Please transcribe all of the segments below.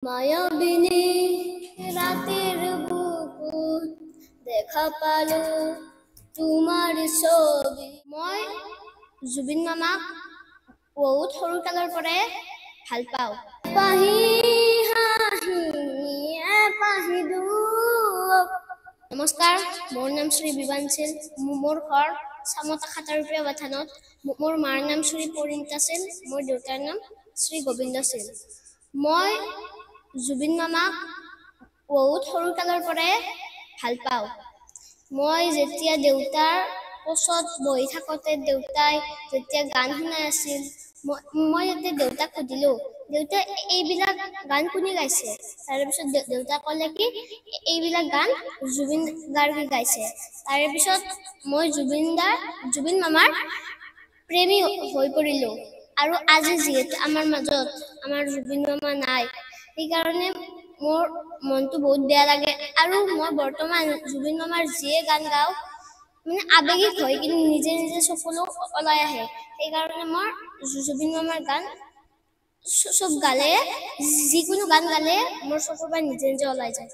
মায়াবিনী ৰাতেৰ বুকুত দেখা পালো তোমাৰ ছবি। মই জুবিন মামাক বহুত সৰু কালৰ পৰাই ভাল পাওঁ। পাহি হাঁহি পাহি দুখ। নমস্কাৰ, মোৰ নাম শ্ৰী বিবাঞ্চল। মোৰ ঘৰ চামতা খাটাৰপীয়া বাথানত। মোৰ মাৰ নাম শ্ৰী পৰিণীতা ছিল। মোৰ দেউতাৰ নাম শ্ৰী গোবিন্দ ছিল। মই জুবিন মামাক বহুত সৰু কালৰ পৰাই ভাল পাওঁ। মই যেতিয়া দেউতাৰ কোচত বহি থাকোঁতে দেউতাই যেতিয়া গান শুনাই আছিল, মই যেতিয়া দেউতাক সুধিলোঁ, দেউতা এইবিলাক গান কোনে গাইছে? তাৰপিছত দেউতাই ক'লে কি এইবিলাক গান জুবিন গাৰ্গে গাইছে। তাৰপিছত মই জুবিন মামাৰ প্ৰেমী হৈ পৰিলোঁ। আৰু আজি যিহেতু আমাৰ মাজত আমাৰ জুবিন মামা নাই, সেইকাৰণে মোৰ মনটো বহুত বেয়া লাগে। আৰু মই বৰ্তমান জুবিন মামাৰ যিয়ে গান গাওঁ, মানে আৱেগিক হৈ কিনে নিজে নিজে চকুলো ওলাই আহে। সেইকাৰণে মই জুবিন মামাৰ গান চব গালে, যিকোনো গান গালে মোৰ চকুৰ পৰা নিজে নিজে ওলাই যায়।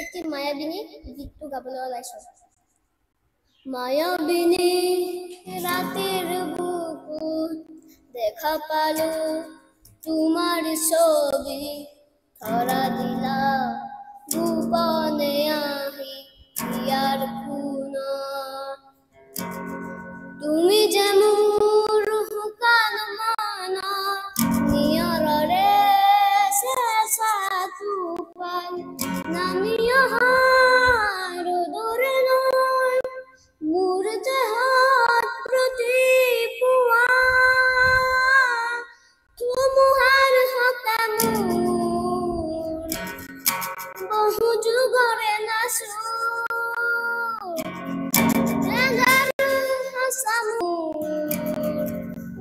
এতিয়া মায়াবিনী গীতটো গাবলৈ ওলাইছোঁ। মায়াবিনী রাতের বুকুত দেখা পালো তোমাৰ ছবি। ধৰা দিলা গোপনে আহি ইয়াৰ কোণত। তুমি যে মোৰ শুকান মনত নিয়ৰৰে চেঁচা টোপাল নামি অহা ৰ'দৰে নৈ মোৰ দেহত প্ৰতিপুৱা ধুমুহাৰ হতা মোৰ বহু যুগৰে নাচো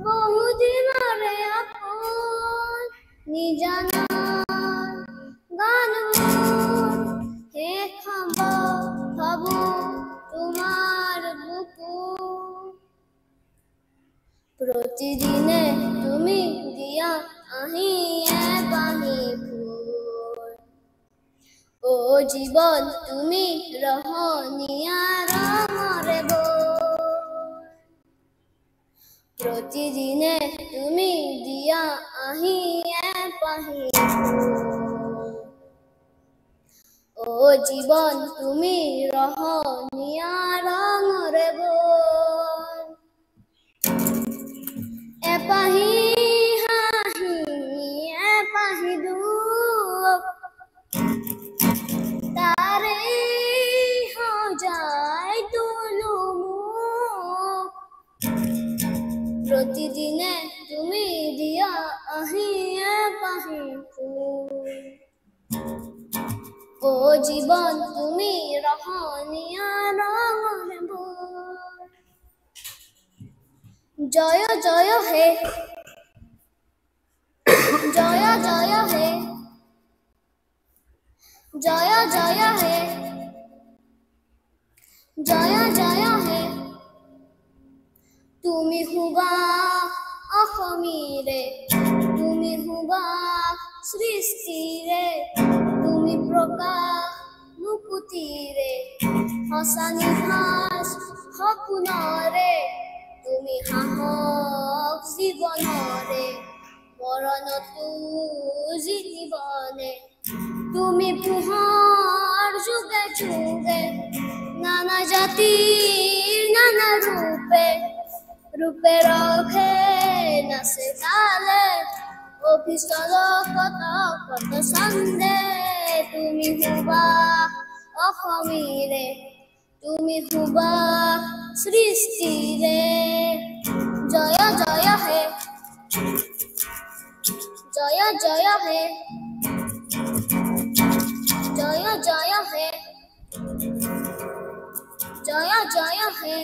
বহু দিনৰে আপোন নিজানৰ গান মোৰ শেষ হ'ব ভাবো তোমাৰ বুকু। প্ৰতিদিনে তুমি দিয়া আহি এপাহি ফুল। অ জীৱন তুমি ৰহনীয়া ৰঙৰে বৈ। প্ৰতিদিনে তুমি দিয়া আহি এপাহি ফুল। অ জীৱন তুমি ৰহনীয়া ৰঙৰে বৈ। এপাহি হাঁহি এপাহি দুখ, তাৰে সজাই তোলো মোক। প্ৰতিদিনে তুমি দিয়া আহি এপাহি ফুল। অ জীৱন তুমি ৰহনীয়া ৰঙৰে বৈ। জয় জয় হে জয় জয় হে জয় জয় হে জয় জয় হে। তুমি সুবাস অসমীৰে, তুমি সুবাস সৃষ্টিৰে, তুমি প্ৰকাশ মুকুতিৰে, সঁচা নিভাঁজ সপোনৰে, তুমি সাহস জীৱনৰে, মৰণতো জিলিবনে। তুমি পোহৰ যুগে যুগে, নানা জাতিৰ নানা ৰূপে, ৰূপে ৰখে নাচে তালে অভিচল কত কত ছন্দে। তুমি সুবাস অসমীৰে, তুমি সুবাস সৃষ্টিৰে। জয় জয় হে জয় জয় হে জয় জয় হে জয় জয় হে।